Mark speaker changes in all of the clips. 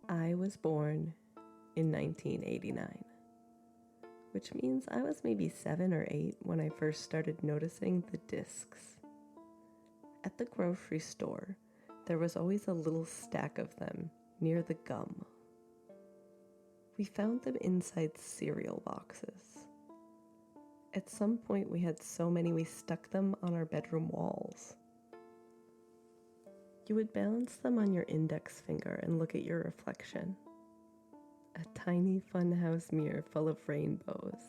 Speaker 1: I was born in 1989, which means I was maybe 7 or 8 when I first started noticing the discs. At the grocery store, there was always a little stack of them near the gum. We found them inside cereal boxes. At some point, we had so many we stuck them on our bedroom walls. You would balance them on your index finger and look at your reflection. A tiny funhouse mirror full of rainbows.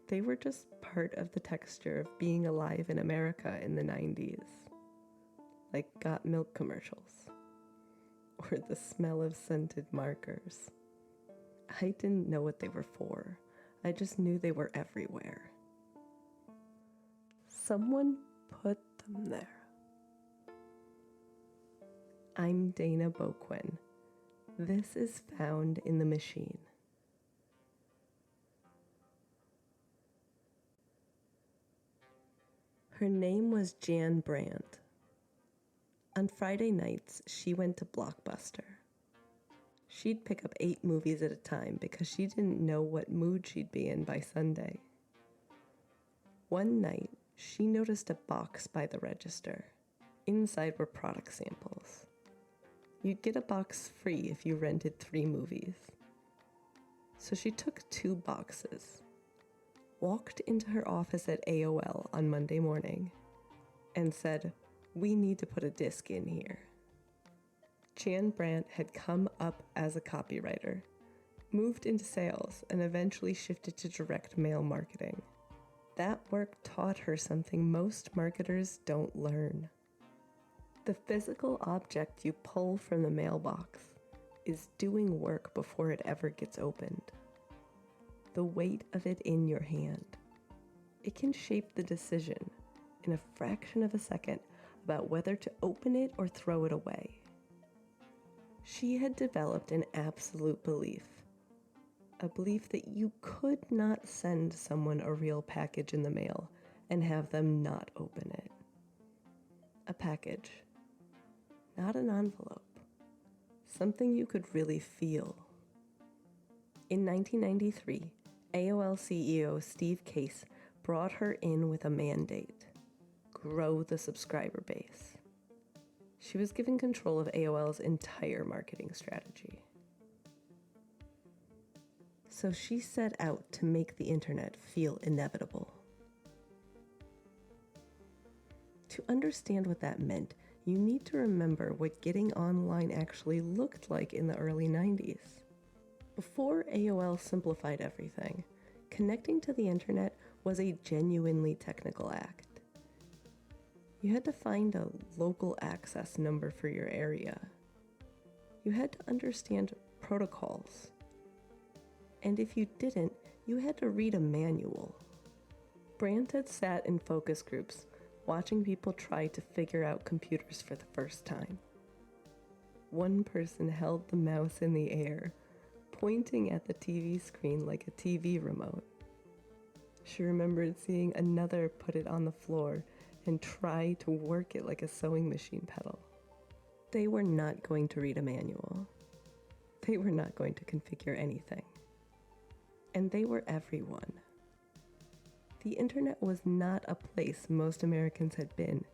Speaker 1: They were just part of the texture of being alive in America in the 90s. Like Got Milk commercials. Or the smell of scented markers. I didn't know what they were for. I just knew they were everywhere. Someone put them there. I'm Dana Boquin. This is Found in the Machine. Her name was Jan Brandt. On Friday nights, she went to Blockbuster. She'd pick up 8 movies at a time because she didn't know what mood she'd be in by Sunday. One night, she noticed a box by the register. Inside were product samples. You'd get a box free if you rented 3 movies. So she took 2 boxes, walked into her office at AOL on Monday morning, and said, "We need to put a disc in here." Jan Brandt had come up as a copywriter, moved into sales, and eventually shifted to direct mail marketing. That work taught her something most marketers don't learn. The physical object you pull from the mailbox is doing work before it ever gets opened. The weight of it in your hand. It can shape the decision in a fraction of a second about whether to open it or throw it away. She had developed an absolute belief. A belief that you could not send someone a real package in the mail and have them not open it. A package. Not an envelope. Something you could really feel. In 1993, AOL CEO Steve Case brought her in with a mandate. Grow the subscriber base. She was given control of AOL's entire marketing strategy. So she set out to make the internet feel inevitable. To understand what that meant, you need to remember what getting online actually looked like in the early 90s. Before AOL simplified everything, connecting to the internet was a genuinely technical act. You had to find a local access number for your area. You had to understand protocols. And if you didn't, you had to read a manual. Brandt had sat in focus groups, watching people try to figure out computers for the first time. One person held the mouse in the air, pointing at the TV screen like a TV remote. She remembered seeing another put it on the floor and try to work it like a sewing machine pedal. They were not going to read a manual. They were not going to configure anything. And they were everyone. The internet was not a place most Americans had been,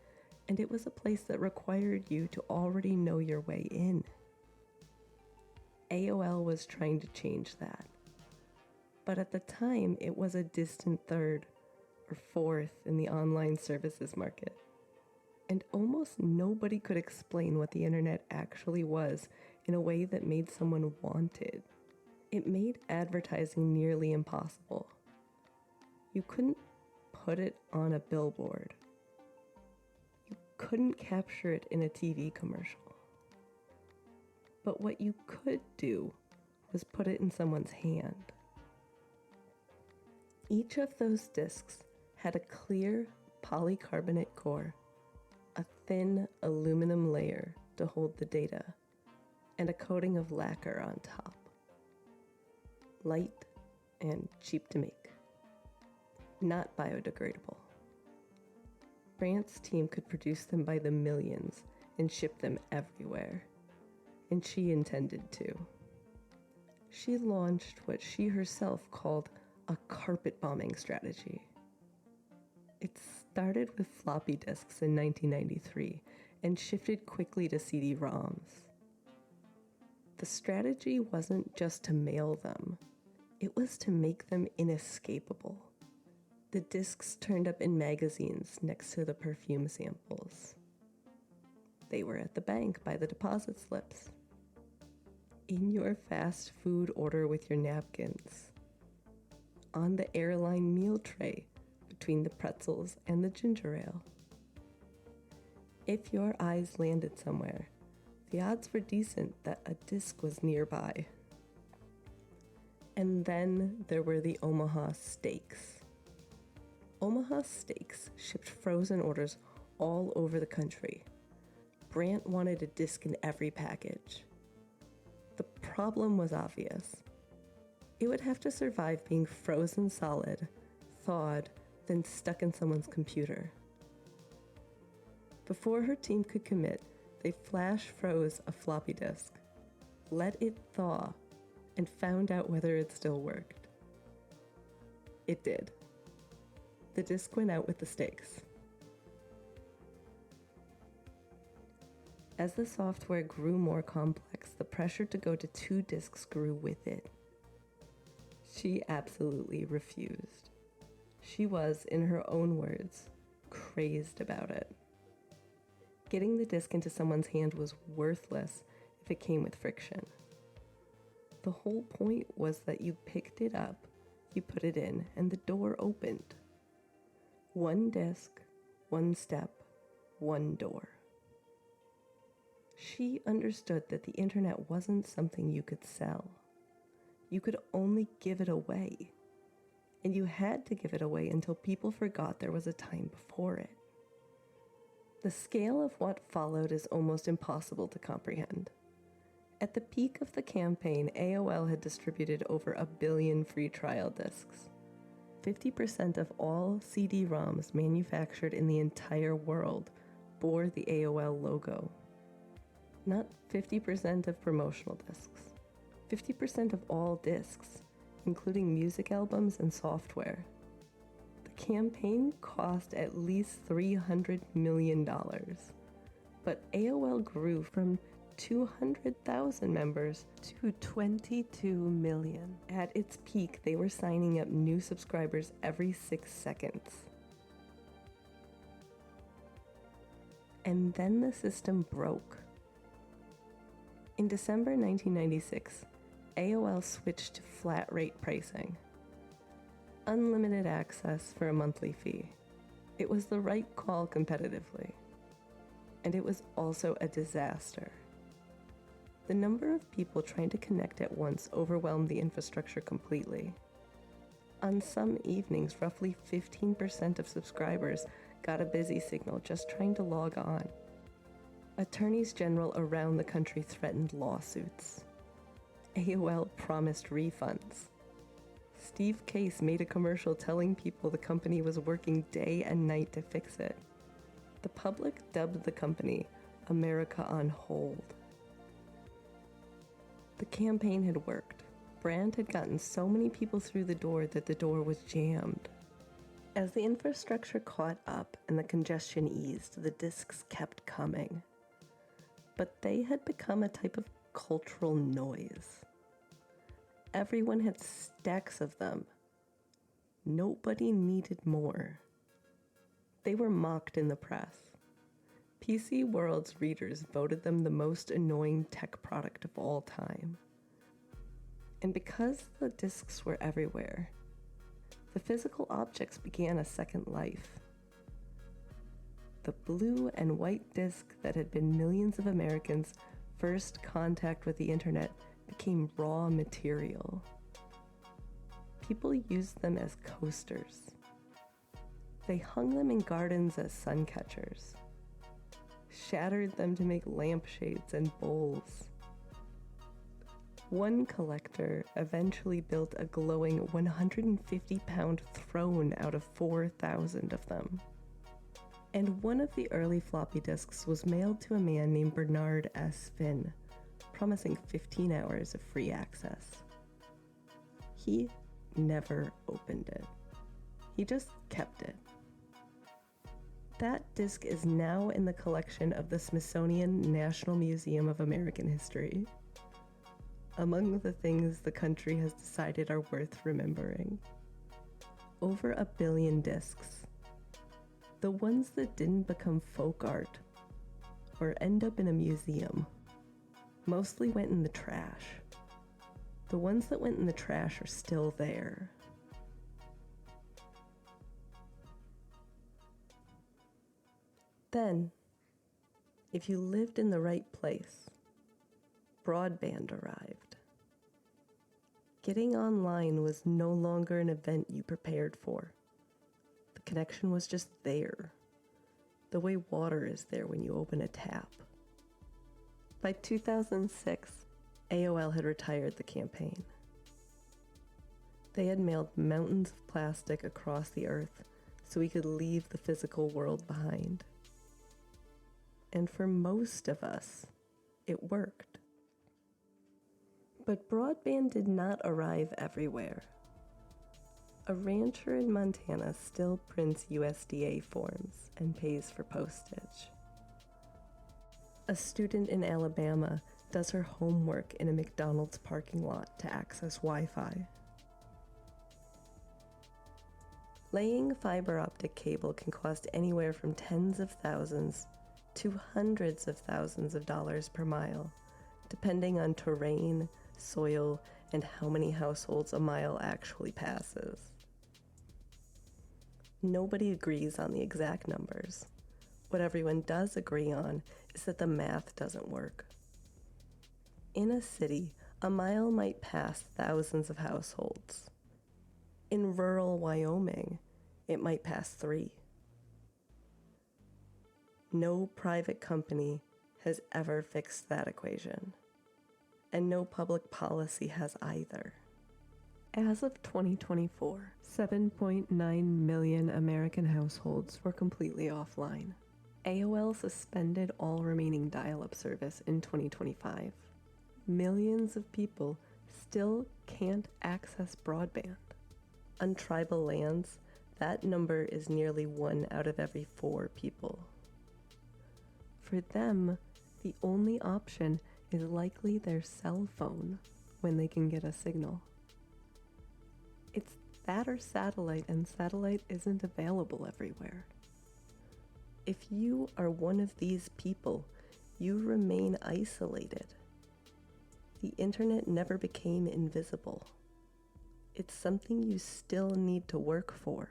Speaker 1: and it was a place that required you to already know your way in. AOL was trying to change that. But at the time, it was a distant third or fourth in the online services market. And almost nobody could explain what the internet actually was in a way that made someone want it. It made advertising nearly impossible. You couldn't put it on a billboard. You couldn't capture it in a TV commercial. But what you could do was put it in someone's hand. Each of those discs had a clear polycarbonate core a thin aluminum layer to hold the data, and a coating of lacquer on top. Light and cheap to make. Not biodegradable. Brandt's team could produce them by the millions and ship them everywhere, and she intended to. She launched what she herself called a carpet bombing strategy. It started with floppy disks in 1993 and shifted quickly to CD-ROMs. The strategy wasn't just to mail them, it was to make them inescapable. The discs turned up in magazines next to the perfume samples. They were at the bank by the deposit slips. In your fast food order with your napkins. On the airline meal tray between the pretzels and the ginger ale. If your eyes landed somewhere, the odds were decent that a disc was nearby. And then there were the Omaha Steaks. Omaha Steaks shipped frozen orders all over the country. Brandt wanted a disc in every package. The problem was obvious. It would have to survive being frozen solid, thawed, then stuck in someone's computer. Before her team could commit, they flash froze a floppy disk, let it thaw, and found out whether it still worked. It did. The disc went out with the steaks. As the software grew more complex, the pressure to go to 2 discs grew with it. She absolutely refused. She was, in her own words, crazed about it. Getting the disc into someone's hand was worthless if it came with friction. The whole point was that you picked it up, you put it in, and the door opened. 1 disc, 1 step, 1 door. She understood that the internet wasn't something you could sell. You could only give it away. And you had to give it away until people forgot there was a time before it. The scale of what followed is almost impossible to comprehend. At the peak of the campaign, AOL had distributed over 1 billion free trial discs. 50% of all CD-ROMs manufactured in the entire world bore the AOL logo. Not 50% of promotional discs. 50% of all discs, including music albums and software. The campaign cost at least $300 million. But AOL grew from 200,000 members to 22 million. At its peak, they were signing up new subscribers every 6 seconds. And then the system broke. In December 1996, AOL switched to flat rate pricing. Unlimited access for a monthly fee. It was the right call competitively. And it was also a disaster. The number of people trying to connect at once overwhelmed the infrastructure completely. On some evenings, roughly 15% of subscribers got a busy signal just trying to log on. Attorneys general around the country threatened lawsuits. AOL promised refunds. Steve Case made a commercial telling people the company was working day and night to fix it. The public dubbed the company America on Hold. The campaign had worked. Brandt had gotten so many people through the door that the door was jammed. As the infrastructure caught up and the congestion eased, the discs kept coming. But they had become a type of cultural noise. Everyone had stacks of them. Nobody needed more. They were mocked in the press. PC World's readers voted them the most annoying tech product of all time. And because the discs were everywhere, the physical objects began a second life. The blue and white disc that had been millions of Americans' first contact with the internet became raw material. People used them as coasters. They hung them in gardens as sun catchers. shattered them to make lampshades and bowls. One collector eventually built a glowing 150-pound throne out of 4,000 of them. And one of the early floppy disks was mailed to a man named Bernard S. Finn, promising 15 hours of free access. He never opened it. He just kept it. That disc is now in the collection of the Smithsonian National Museum of American History. Among the things the country has decided are worth remembering. Over 1 billion discs. The ones that didn't become folk art or end up in a museum mostly went in the trash. The ones that went in the trash are still there. Then, if you lived in the right place, broadband arrived. Getting online was no longer an event you prepared for. The connection was just there, the way water is there when you open a tap. By 2006, AOL had retired the campaign. They had mailed mountains of plastic across the earth so we could leave the physical world behind. And for most of us, it worked. But broadband did not arrive everywhere. A rancher in Montana still prints USDA forms and pays for postage. A student in Alabama does her homework in a McDonald's parking lot to access Wi-Fi. Laying fiber optic cable can cost anywhere from tens of thousands to hundreds of thousands of dollars per mile, depending on terrain, soil, and how many households a mile actually passes. Nobody agrees on the exact numbers. What everyone does agree on is that the math doesn't work. In a city, a mile might pass thousands of households. In rural Wyoming, it might pass 3. No private company has ever fixed that equation, and no public policy has either. As of 2024, 7.9 million American households were completely offline. AOL suspended all remaining dial-up service in 2025. Millions of people still can't access broadband. On tribal lands, that number is nearly 1 out of every 4 people. For them, the only option is likely their cell phone when they can get a signal. It's that or satellite, and satellite isn't available everywhere. If you are one of these people, you remain isolated. The internet never became invisible. It's something you still need to work for.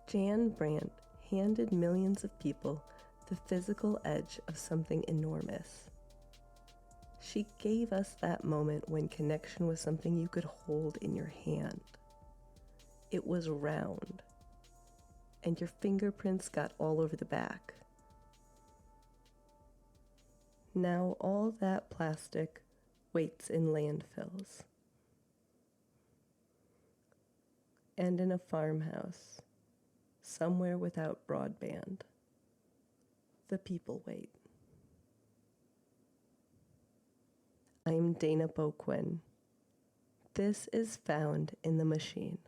Speaker 1: Jan Brandt handed millions of people the physical edge of something enormous. She gave us that moment when connection was something you could hold in your hand. It was round, and your fingerprints got all over the back. Now all that plastic waits in landfills and in a farmhouse somewhere without broadband. The people wait. I'm Dana Boquin. This is Found in the Machine.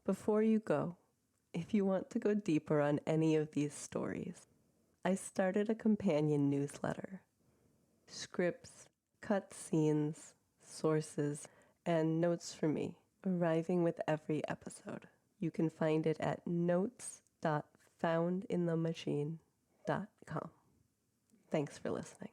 Speaker 1: Before you go, if you want to go deeper on any of these stories, I started a companion newsletter. Scripts, cut scenes, sources, and notes from me arriving with every episode. You can find it at notes.foundinthemachine.com. Thanks for listening.